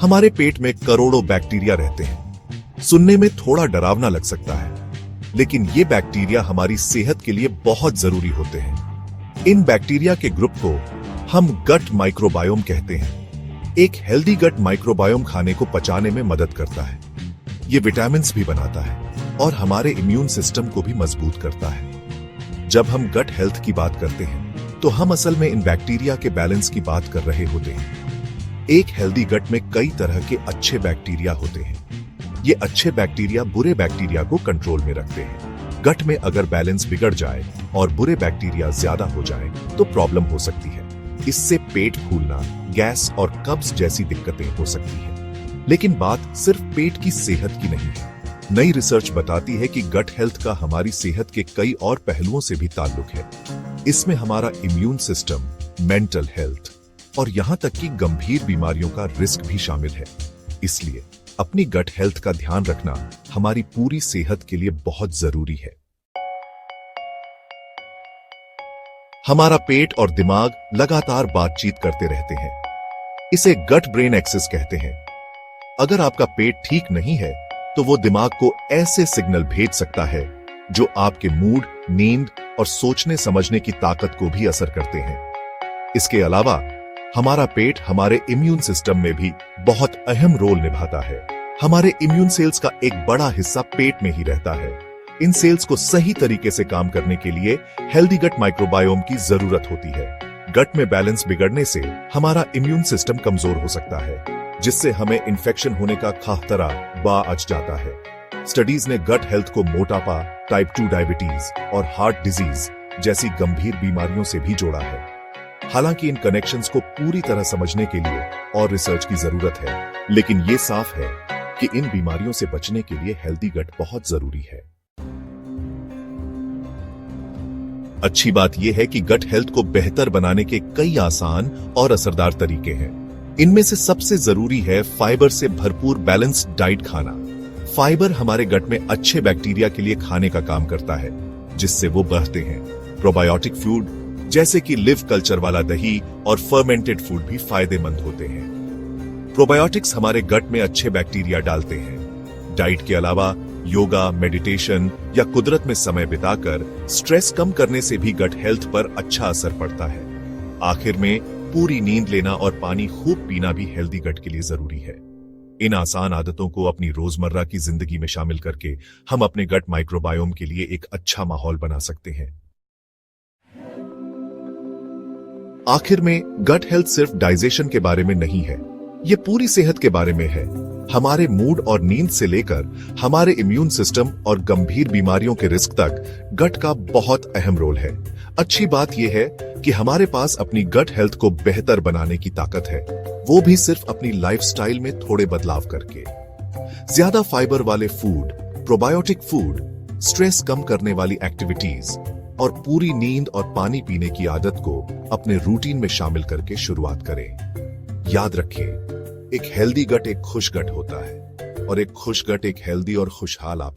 हमारे पेट में करोड़ों बैक्टीरिया रहते हैं। सुनने में थोड़ा डरावना लग सकता है, लेकिन ये बैक्टीरिया हमारी सेहत के लिए बहुत जरूरी होते हैं। इन बैक्टीरिया के ग्रुप को हम गट माइक्रोबायोम कहते हैं। एक हेल्दी गट माइक्रोबायोम खाने को पचाने में मदद करता है। ये विटामिन्स भी बनाता है और हमारे इम्यून सिस्टम को भी मजबूत करता है। जब हम गट हेल्थ की बात करते हैं तो हम असल में इन बैक्टीरिया के बैलेंस की बात कर रहे होते हैं। एक हेल्दी गट में कई तरह के अच्छे बैक्टीरिया होते हैं। ये अच्छे बैक्टीरिया बुरे बैक्टीरिया को कंट्रोल में रखते हैं। गट में अगर बैलेंस बिगड़ जाए और बुरे बैक्टीरिया ज्यादा हो जाए तो प्रॉब्लम हो सकती है। इससे पेट फूलना, गैस और कब्ज जैसी दिक्कतें हो सकती हैं। लेकिन बात सिर्फ पेट की सेहत की नहीं है। नई रिसर्च बताती है कि गट हेल्थ का हमारी सेहत के कई और पहलुओं से भी ताल्लुक है। इसमें हमारा इम्यून सिस्टम, मेंटल हेल्थ और यहां तक कि गंभीर बीमारियों का रिस्क भी शामिल है। इसलिए अपनी गट हेल्थ का ध्यान रखना हमारी पूरी सेहत के लिए बहुत जरूरी है। हमारा पेट और दिमाग लगातार बातचीत करते रहते हैं। इसे गट ब्रेन एक्सिस कहते हैं। अगर आपका पेट ठीक नहीं है तो वो दिमाग को ऐसे सिग्नल भेज सकता है जो आपके मूड, नींद और सोचने समझने की ताकत को भी असर करते हैं। इसके अलावा हमारा पेट हमारे इम्यून सिस्टम में भी बहुत अहम रोल निभाता है। हमारे इम्यून सेल्स का एक बड़ा हिस्सा पेट में ही रहता है। इन सेल्स को सही तरीके से काम करने के लिए हेल्दी गट माइक्रोबायोम की जरूरत होती है। गट में बैलेंस बिगड़ने से हमारा इम्यून सिस्टम कमजोर हो सकता है, जिससे हमें इन्फेक्शन होने का खतरा बढ़ जाता है। स्टडीज ने गट हेल्थ को मोटापा, टाइप 2 डायबिटीज और हार्ट डिजीज जैसी गंभीर बीमारियों से भी जोड़ा है। हालांकि इन कनेक्शंस को पूरी तरह समझने के लिए और रिसर्च की जरूरत है, लेकिन ये साफ है कि इन बीमारियों से बचने के लिए हेल्दी गट बहुत जरूरी है। अच्छी बात यह है कि गट हेल्थ को बेहतर बनाने के कई आसान और असरदार तरीके हैं। इनमें से सबसे जरूरी है फाइबर से भरपूर बैलेंस्ड डाइट खाना। फाइबर हमारे गट में अच्छे बैक्टीरिया के लिए खाने का काम करता है, जिससे वो बढ़ते हैं। प्रोबायोटिक फूड जैसे कि लिव कल्चर वाला दही और फर्मेंटेड फूड भी फायदेमंद होते हैं। प्रोबायोटिक्स हमारे गट में अच्छे बैक्टीरिया डालते हैं। डाइट के अलावा योगा, मेडिटेशन या कुदरत में समय बिताकर स्ट्रेस कम करने से भी गट हेल्थ पर अच्छा असर पड़ता है। आखिर में पूरी नींद लेना और पानी खूब पीना भी हेल्दी गट के लिए जरूरी है। इन आसान आदतों को अपनी रोजमर्रा की जिंदगी में शामिल करके हम अपने गट माइक्रोबायोम के लिए एक अच्छा माहौल बना सकते हैं। आखिर में गट हेल्थ सिर्फ डाइजेशन के बारे में नहीं है, ये पूरी सेहत के बारे में है। हमारे मूड और नींद से लेकर हमारे इम्यून सिस्टम और गंभीर बीमारियों के रिस्क तक गट का बहुत अहम रोल है। अच्छी बात यह है कि हमारे पास अपनी गट हेल्थ को बेहतर बनाने की ताकत है, वो भी सिर्फ अपनी लाइफस्टाइल में थोड़े बदलाव करके। ज्यादा फाइबर वाले फूड, प्रोबायोटिक फूड, स्ट्रेस कम करने वाली एक्टिविटीज और पूरी नींद और पानी पीने की आदत को अपने रूटीन में शामिल करके शुरुआत करें। याद रखें, एक हेल्दी गट एक खुश गट होता है और एक खुश गट एक हेल्दी और खुशहाल आप